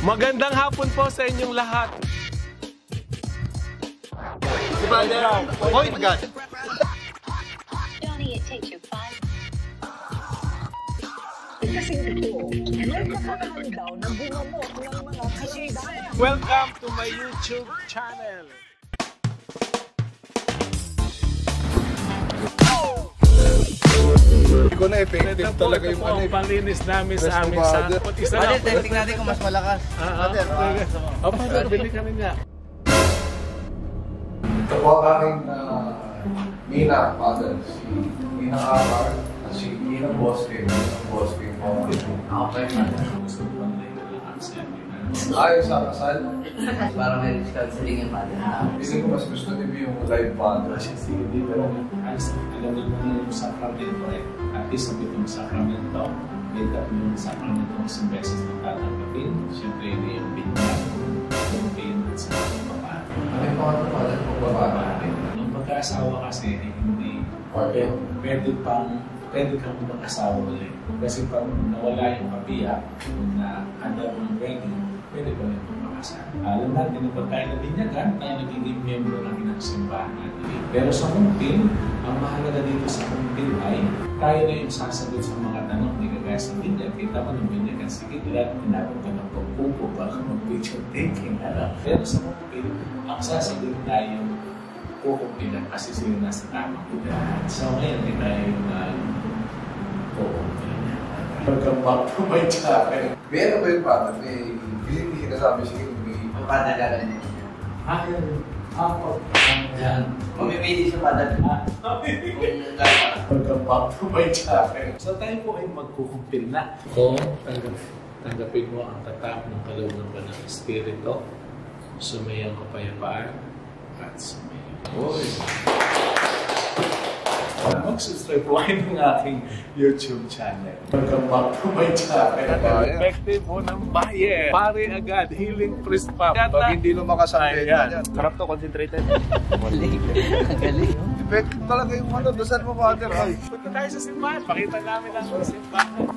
Magandang hapon po sa inyong lahat. Hoy, agad! Johnny, it takes you 5. Kasi ito, nagkakaroon daw ng bunga mo ng mga kasindahan. Welcome to my YouTube channel. Hindi ko na effective talaga yung ano. Palinis namin sa aming sa... Father, testing natin kung mas malakas. Father, bili kami nga. Ito po ang aking Mina, Father. Si Mina Kapar at si Mina Bosque. Bosque po. Okay. Ayos sa kasal. Para may counseling yung Father. Hindi ko mas gusto niyo yung live Father. Sige, dito alam mo yung sakramento eh. At least sabi itong sakramento, may tatlong sakramento isang beses na tatanggapin. Siyempre, hindi yung binyag, yung pain at sa pagpapaan. Ano yung mga Father kung babae? Nung pagkaasawa kasi, hindi pwede kang mag-asawa ulit. Kasi pag nawala yung kabiyak, na under ng wedding, pwede pa rin magpakasal. Alam natin na pag tayo nabinyagan, tayo nagiging miyembro ng inang simbahan. Pero sa kumpil, ang mahalaga dito sa kumpil ay tayo na yung sasagot sa mga tanong ni kagaya sa binyag. Kita mo ng binyagan, sige, lahat tinapon ka ng pagpupo, baka mag-picture taking. Pero sa kumpil, ang sasagot tayo yung kukumpilan kasi sila nasa tamang edad. So ngayon, hindi tayo yung kukumpilan. Welcome back to my channel. May ano ba yung Father? Hindi ka sabi, sige, Ang Father gagawin niya. Ayan. Ako. Yan. Mamimili siya Father. Welcome back to my channel. So tayo po ay magkukumpil na. Kung tanggapin mo ang tatak ng kalooban ba ng Espiritu, sumayang kapayapaan at sumayang. Oy! Mag-subscribe po kayo ng aking YouTube channel. Welcome back to my channel. Effective po ng bayan. Pare agad, healing priest pa. Pag hindi lumakas ang benta yan. Sarap to, concentrated. Galing. Galing. Effective talaga yung ano. Dosan mo Father. Ay. Punta tayo sa simbahan. Pakita namin ang simbahan.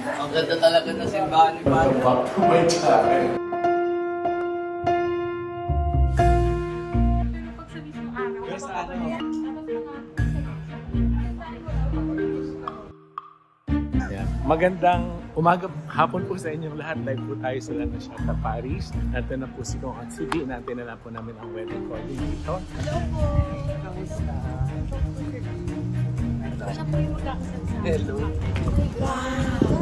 Ang ganda talaga ng simbahan ni Father. Welcome back to my channel. Magandang umaga, hapon po sa inyong lahat. Live po tayo sa Lana Shata, Paris. Natin na po si Kong at si B. Natin na po namin ang wedding calling dito. Hello po! Kamusta? Siya po yung magkakasal sa akin. Hello. Wow!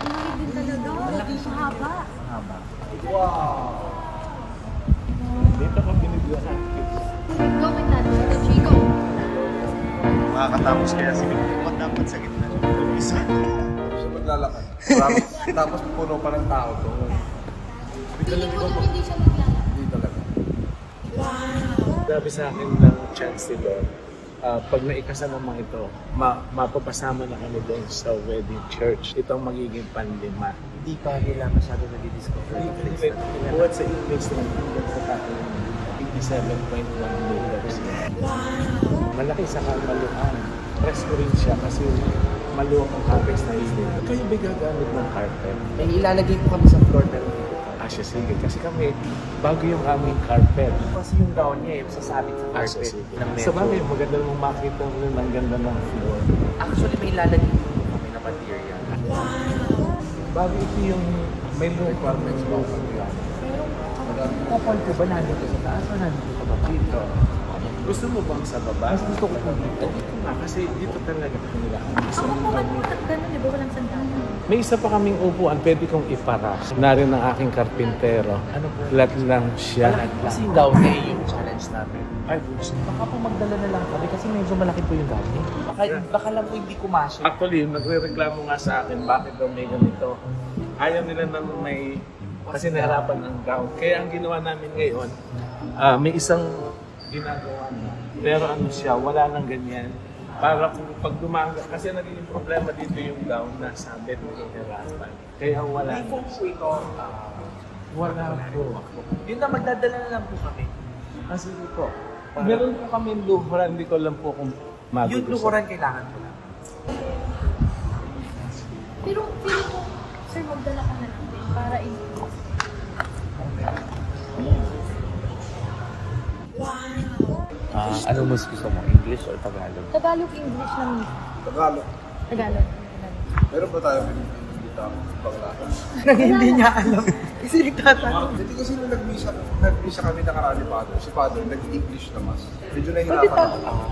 Ang din talaga. Malaki sa haba. Wow! Dito ko binigyan ng kids. Go with that, Chico. Makakatapos kaya si Bigpot dapat sa gitna. Isa. Siya maglalakad. Tapos puno pa ng tao to. Feeling ko na hindi siya maglalakad. Hindi talaga. Wow! Sabi sa akin ng chancellor, pag naikasal naman ito, mapapasama na kami doon sa wedding church. Itong magiging panlima. Hindi pa nila masyado nag-discover. Buhat sa index ng sa tayo, 87.1 meters. Wow! Malaki sa maluang. Press ko rin siya kasi maluwang ang carpet na isip. Kayo ba gagamit ng carpet? May ilalagay po kami sa floor pero hindi ko pa. Siya, sige. Kasi kami, bago yung aming carpet. Kasi yung gown niya sasabit sa carpet ng Sa bagay, maganda mong makita mo rin ang ganda ng floor. Actually, may ilalagay po kami na material. Wow! Bago ito yung may requirements ba sa piano? Kapal ko ba nandito sa taas o nandito sa baba? Dito. Gusto mo bang sa baba? Mas gusto ko po dito. Kasi dito talaga nila. Ako po ganun, di ba walang sandalan? May isa pa kaming upuan, pwede kong iparas. Narin ng aking karpintero. Ano po? Flat lang siya. Kasi yung gown niya yung challenge namin. Ay, gusto. Baka po magdala na lang kami kasi medyo malaki po yung gown niya. Baka lang po hindi kumasya. Actually, nagre-reklamo nga sa akin, bakit daw may ganito. Ayaw nila na may, kasi nahirapan ang gown. Kaya ang ginawa namin ngayon, may isang ginagawa na. Pero ano siya, wala nang ganyan. Para kung pag dumanga, kasi naging problema dito yung gown na sabit na hirapan. Kaya wala na. Wala po. Yun na, magdadala na lang po kami. Sige po. Meron po kami luhuran, hindi ko lang po kung magugustuhan. Yung luhuran kailangan ko lang. Pero feeling ko, Sir, magdala ka na lang din para Ano mas gusto mo? English or Tagalog? Tagalog, English na mismo. Tagalog. Tagalog. Meron ba tayo pinipinita ang panglakas? Hindi niya alam. Kasi nagtatanong. Hindi kasi nung nag-misa kami nakaraan ni Father, si Father nag-English na mas. Medyo nahihirapan ako.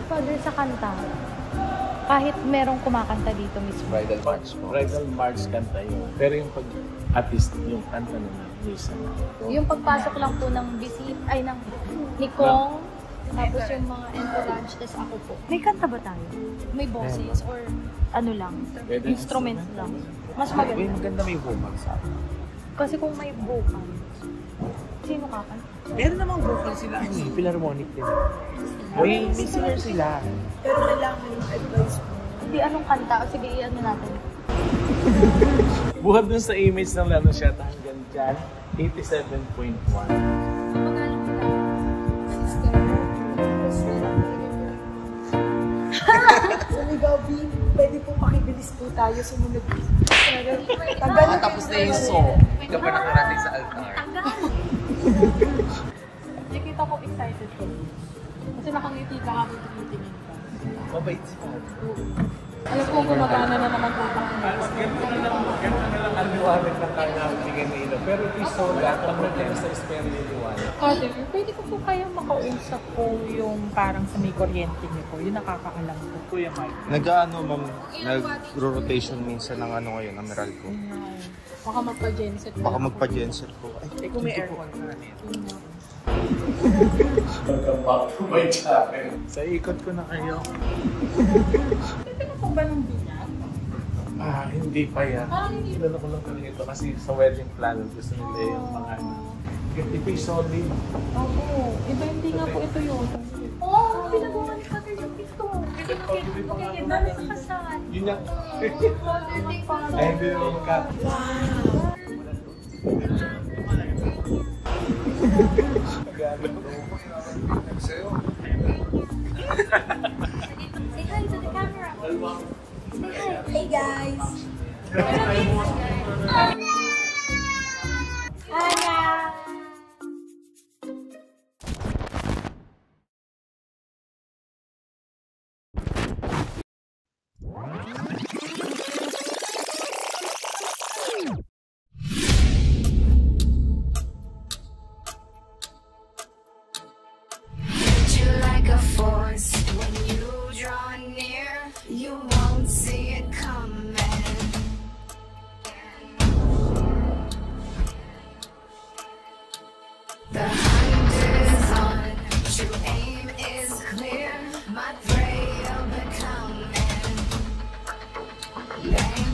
Father, sa kanta, kahit merong kumakanta dito mismo. Bridal March mo. Bridal March kanta yun. Pero yung pag artist, yung kanta na misa. Yung pagpasok lang po ng ng Nikong, tapos yung mga entourage, tas ako po. May kanta ba tayo? May boses or ano lang, Pwede. instruments lang. Mas Uy, maganda. maganda may vocal sa akin. Kasi kung may vocal, sino kakanta? Meron namang vocal sila. Philharmonic din. May singer sila. Pero kailangan yung advice mo. Hindi, anong kanta? O sige, ano natin. Buhat dun sa image ng Lano siya hanggang dyan, 87.1. So, may Gabi, pwede po makibilis po tayo sumunod. Tapos na yung song. Hindi ka pa nakarating sa altar. Nakikita ko excited ko. Kasi nakangiti ka kami tumitingin ka. Mabait si Father. Alam ko gumagana na naman po ang Ganito na lang ang liwanag ng kanyang bigay na ilo. Pero pistola, pag nagkaroon sa espero yung liwanag. Father, pwede ko po kayong makausap po yung parang sa may kuryente niyo po. Yung nakakaalam ko. Kuya Mike. Nag-ano ma'am, nag-rotation minsan ng ano ngayon, Emerald ko. Baka magpa-genset. Baka magpa-genset ko. Ay, Kung may aircon ka rin. Welcome back to my channel. Sa ikot ko na kayo. Pwede na po ba ng bilang? Hindi pa yan. Kilala ko lang kami ito kasi sa wedding planner gusto nila yung mga ito yung solid. Opo. Iba hindi nga po ito yun. Oo, pinagawa ni Father yung ito. Kasi makikita na sa kasal. Yun yung... Father, thank you. Ay, hindi naman magka... Sa'yo. Say hi to the camera. Say hi. Hey guys! Hi. You like a force when you draw near, you won't see it coming. The hunt is on, true aim is clear, my prey you're becoming. Bang.